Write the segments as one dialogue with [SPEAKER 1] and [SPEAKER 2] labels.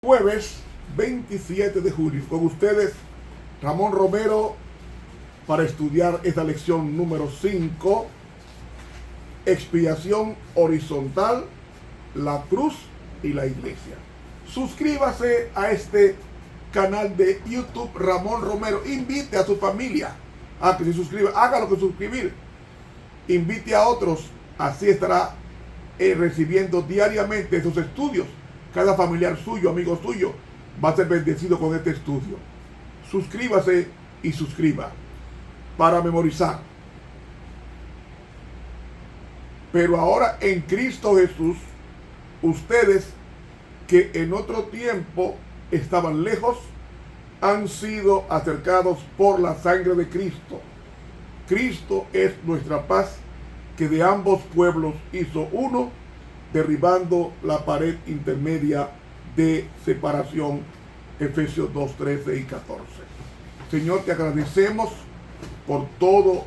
[SPEAKER 1] Jueves 27 de julio, con ustedes Ramón Romero para estudiar esta lección número 5, expiación horizontal, la cruz y la iglesia. Suscríbase a este canal de YouTube Ramón Romero, invite a su familia a que se suscriba, hágalo que suscribir, invite a otros, así estará recibiendo diariamente esos estudios. Cada familiar suyo, amigo suyo, va a ser bendecido con este estudio. Suscríbase y suscriba para memorizar. Pero ahora en Cristo Jesús, ustedes que en otro tiempo estaban lejos, han sido acercados por la sangre de Cristo. Cristo es nuestra paz, que de ambos pueblos hizo uno, derribando la pared intermedia de separación. Efesios 2, 13 y 14. Señor, te agradecemos por todo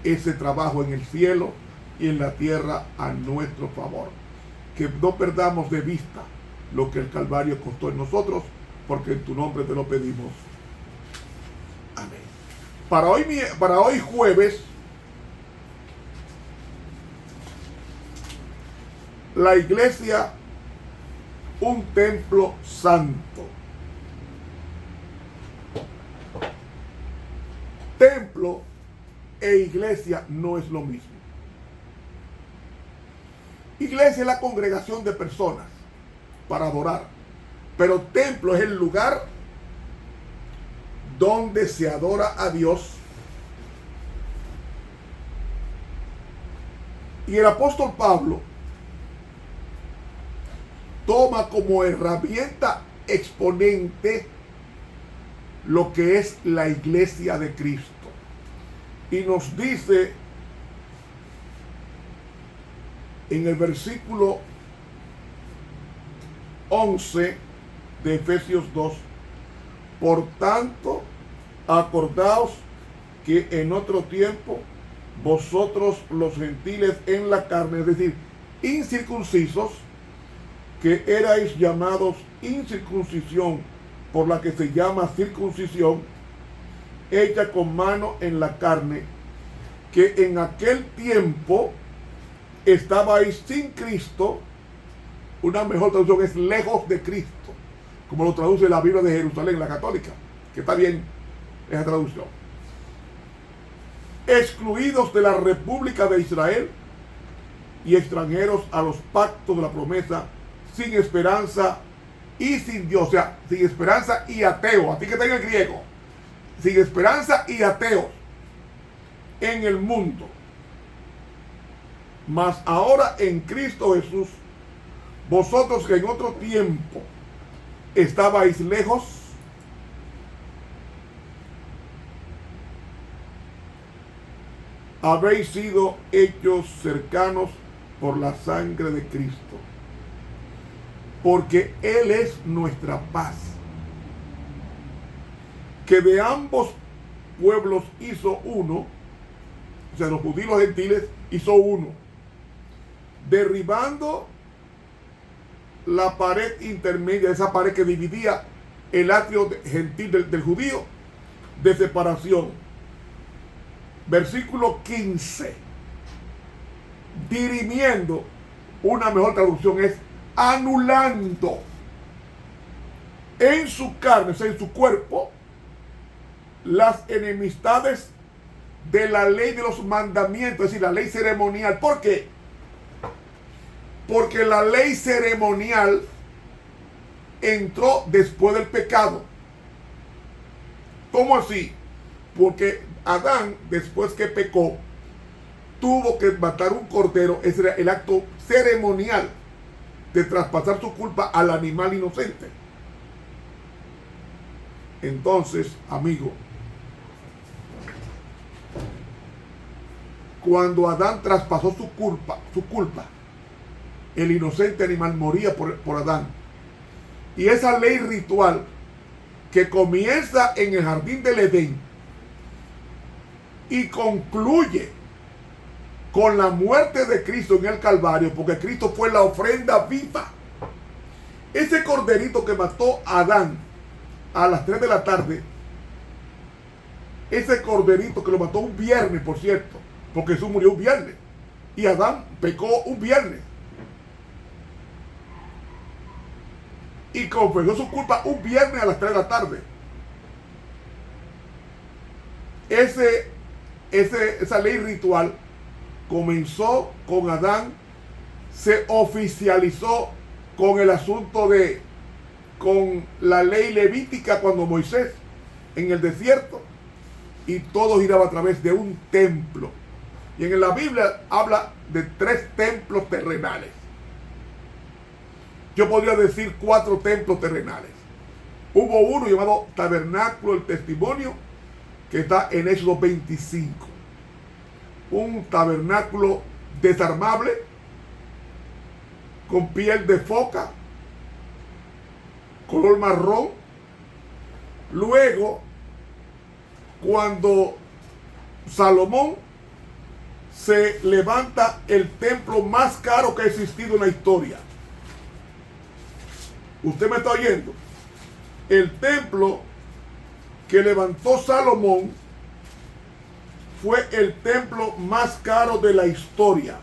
[SPEAKER 1] ese trabajo en el cielo y en la tierra a nuestro favor. Que no perdamos de vista lo que el Calvario costó en nosotros, porque en tu nombre te lo pedimos. Amén. Para hoy jueves, la iglesia, un templo santo. Templo e iglesia no es lo mismo. Iglesia es la congregación de personas para adorar, pero templo es el lugar donde se adora a Dios. Y el apóstol Pablo toma como herramienta exponente lo que es la iglesia de Cristo. Y nos dice en el versículo 11 de Efesios 2, por tanto, acordaos que en otro tiempo vosotros los gentiles en la carne, es decir, incircuncisos, que erais llamados incircuncisión por la que se llama circuncisión, hecha con mano en la carne, que en aquel tiempo estabais sin Cristo. Una mejor traducción es lejos de Cristo, como lo traduce la Biblia de Jerusalén, la católica, que está bien esa traducción. Excluidos de la República de Israel y extranjeros a los pactos de la promesa, sin esperanza y sin Dios, o sea, sin esperanza y ateo, a ti que está en el griego, sin esperanza y ateos en el mundo. Mas ahora en Cristo Jesús, vosotros que en otro tiempo estabais lejos, habéis sido hechos cercanos por la sangre de Cristo, porque Él es nuestra paz, que de ambos pueblos hizo uno, o sea, los judíos y los gentiles hizo uno, derribando la pared intermedia, esa pared que dividía el atrio gentil del judío, de separación. Versículo 15, dirimiendo, una mejor traducción es anulando en su carne, o sea, en su cuerpo, las enemistades de la ley de los mandamientos, es decir, la ley ceremonial. ¿Por qué? Porque la ley ceremonial entró después del pecado. ¿Cómo así? Porque Adán, después que pecó, tuvo que matar un cordero. Ese era el acto ceremonial de traspasar su culpa al animal inocente. Entonces, amigo, cuando Adán traspasó su culpa, el inocente animal moría por Adán. Y esa ley ritual que comienza en el jardín del Edén y concluye con la muerte de Cristo en el Calvario, porque Cristo fue la ofrenda viva Ese corderito que mató a Adán a las 3 de la tarde, ese corderito que lo mató un viernes, por cierto, porque Jesús murió un viernes y Adán pecó un viernes y confesó su culpa un viernes a las 3 de la tarde. Esa ley ritual comenzó con Adán, se oficializó con el asunto con la ley levítica cuando Moisés en el desierto, y todo giraba a través de un templo. Y en la Biblia habla de 3 templos terrenales. Yo podría decir 4 templos terrenales. Hubo uno llamado Tabernáculo del Testimonio, que está en Éxodo 25. Un tabernáculo desarmable, con piel de foca, color marrón. Luego, cuando Salomón se levanta el templo más caro que ha existido en la historia. ¿Usted me está oyendo? El templo que levantó Salomón fue el templo más caro de la historia.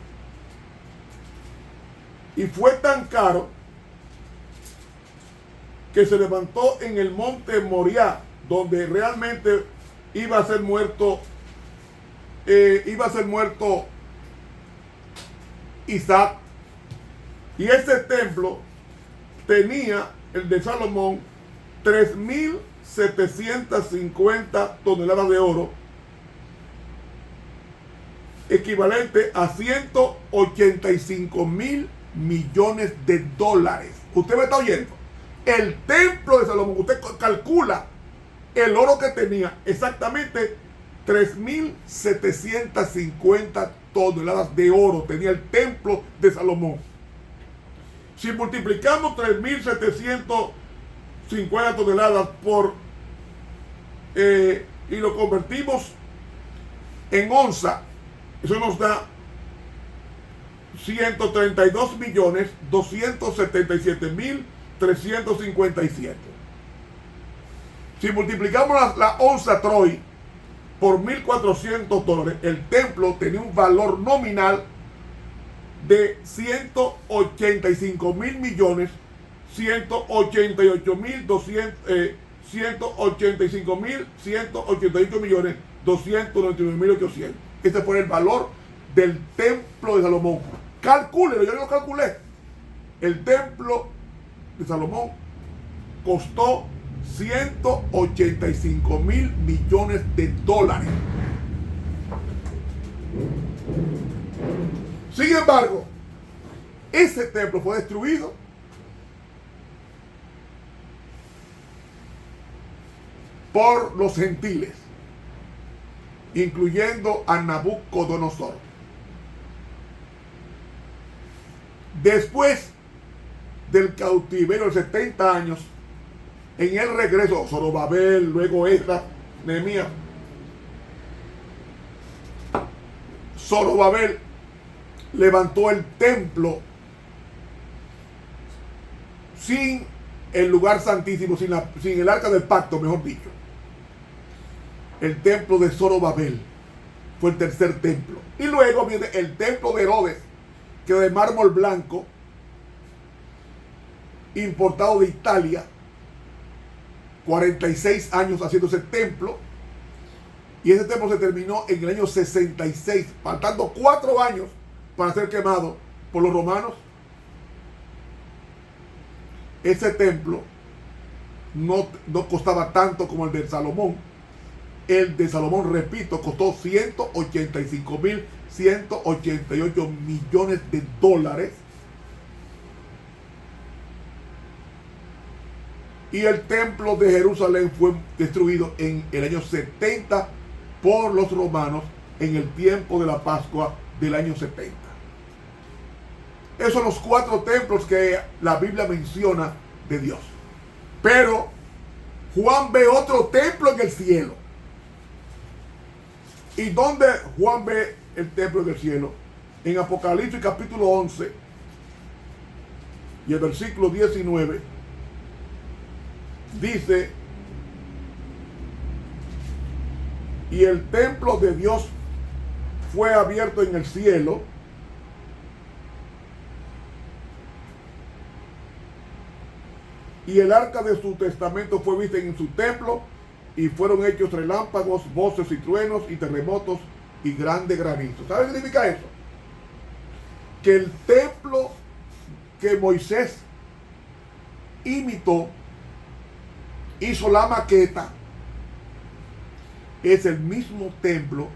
[SPEAKER 1] Y fue tan caro que se levantó en el monte Moriah, donde realmente iba a ser muerto Isaac. Y ese templo tenía, el de Salomón, 3.750 toneladas de oro, equivalente a 185 mil millones de dólares. ¿Usted me está oyendo? El templo de Salomón, usted calcula el oro que tenía, exactamente 3.750 toneladas de oro tenía el templo de Salomón. Si multiplicamos 3.750 toneladas y lo convertimos en onza, eso nos da 132.277.357. Si multiplicamos la onza Troy por $1.400, el templo tenía un valor nominal de 185.299.800. Ese fue el valor del templo de Salomón. Calcúlelo, yo lo calculé. El templo de Salomón costó 185 mil millones de dólares. Sin embargo, ese templo fue destruido por los gentiles, incluyendo a Nabucodonosor. Después del cautiverio de 70 años, en el regreso, Zorobabel, luego Esdras, Nehemías, Zorobabel levantó el templo sin el lugar santísimo, sin el arca del pacto, mejor dicho. El templo de Zorobabel fue el tercer templo. Y luego viene el templo de Herodes, que es de mármol blanco, importado de Italia, 46 años haciendo ese templo, y ese templo se terminó en el año 66, faltando 4 años para ser quemado por los romanos. Ese templo no costaba tanto como el de Salomón. El de Salomón, repito, costó 185.188 millones de dólares. Y el templo de Jerusalén fue destruido en el año 70 por los romanos en el tiempo de la Pascua del año 70. Esos son los 4 templos que la Biblia menciona de Dios. Pero Juan ve otro templo en el cielo. ¿Y dónde Juan ve el templo en el cielo? En Apocalipsis capítulo 11, y el versículo 19 dice: y el templo de Dios fue abierto en el cielo, y el arca de su testamento fue vista en su templo, y fueron hechos relámpagos, voces y truenos y terremotos y grande granizo. ¿Sabe qué significa eso? Que el templo que Moisés imitó, hizo la maqueta, es el mismo templo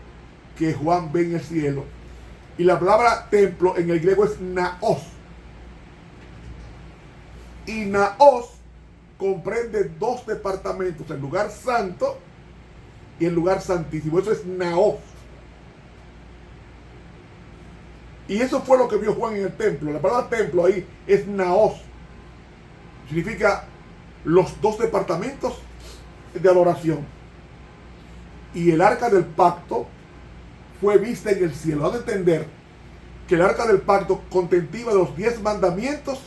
[SPEAKER 1] que Juan ve en el cielo. Y la palabra templo en el griego es naos. Y naos comprende dos departamentos: el lugar santo y el lugar santísimo. Eso es naos. Y eso fue lo que vio Juan en el templo. La palabra templo ahí es naos. Significa los dos departamentos de adoración. Y el arca del pacto fue vista en el cielo. Ha de entender que el arca del pacto, contentiva de los 10 mandamientos,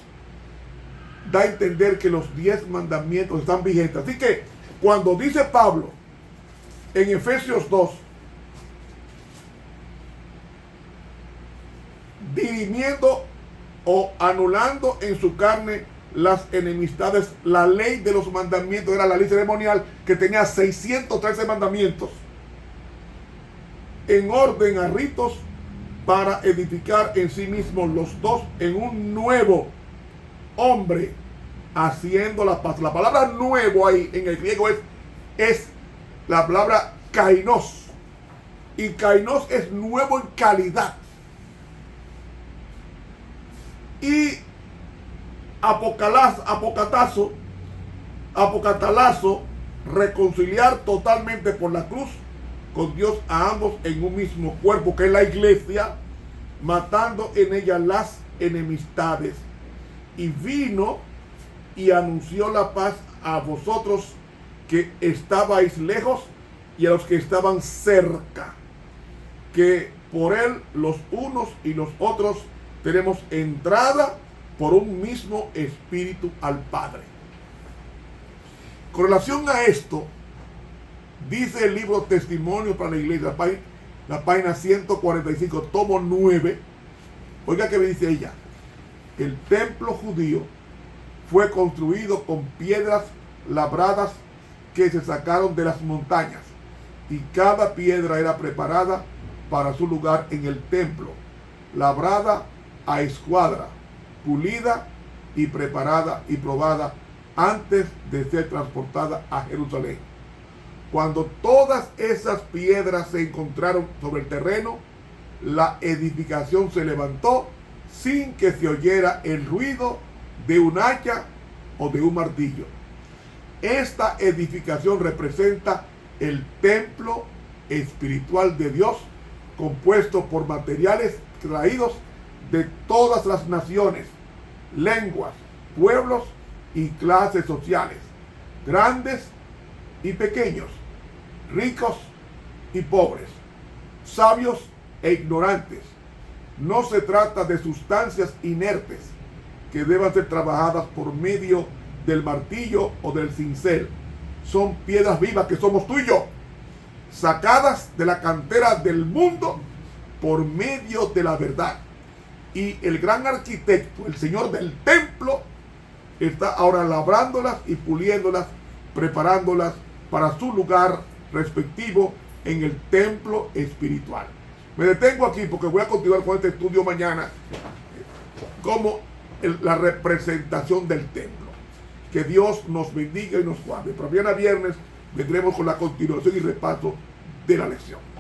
[SPEAKER 1] da a entender que los 10 mandamientos están vigentes. Así que cuando dice Pablo en Efesios 2, dirimiendo o anulando en su carne las enemistades, la ley de los mandamientos era la ley ceremonial que tenía 613 mandamientos, en orden a ritos para edificar en sí mismos los dos en un nuevo hombre, haciendo la paz. La palabra nuevo ahí en el griego es la palabra kainos, y kainos es nuevo en calidad. Y apocatalazo, reconciliar totalmente por la cruz con Dios a ambos en un mismo cuerpo, que es la iglesia, matando en ella las enemistades. Y vino y anunció la paz a vosotros que estabais lejos y a los que estaban cerca, que por él los unos y los otros tenemos entrada por un mismo espíritu al Padre. Con relación a esto, dice el libro Testimonio para la Iglesia, la página 145, tomo 9. Oiga que me dice ella: el templo judío fue construido con piedras labradas que se sacaron de las montañas, y cada piedra era preparada para su lugar en el templo, labrada a escuadra, pulida y preparada y probada antes de ser transportada a Jerusalén. Cuando todas esas piedras se encontraron sobre el terreno, la edificación se levantó sin que se oyera el ruido de un hacha o de un martillo. Esta edificación representa el templo espiritual de Dios, compuesto por materiales traídos de todas las naciones, lenguas, pueblos y clases sociales, grandes y pequeños, ricos y pobres, sabios e ignorantes. No se trata de sustancias inertes que deban ser trabajadas por medio del martillo o del cincel. Son piedras vivas que somos tú y yo, sacadas de la cantera del mundo por medio de la verdad. Y el gran arquitecto, el Señor del templo, está ahora labrándolas y puliéndolas, preparándolas para su lugar respectivo en el templo espiritual. Me detengo aquí porque voy a continuar con este estudio mañana como la representación del templo. Que Dios nos bendiga y nos guarde. Para mañana viernes vendremos con la continuación y repaso de la lección.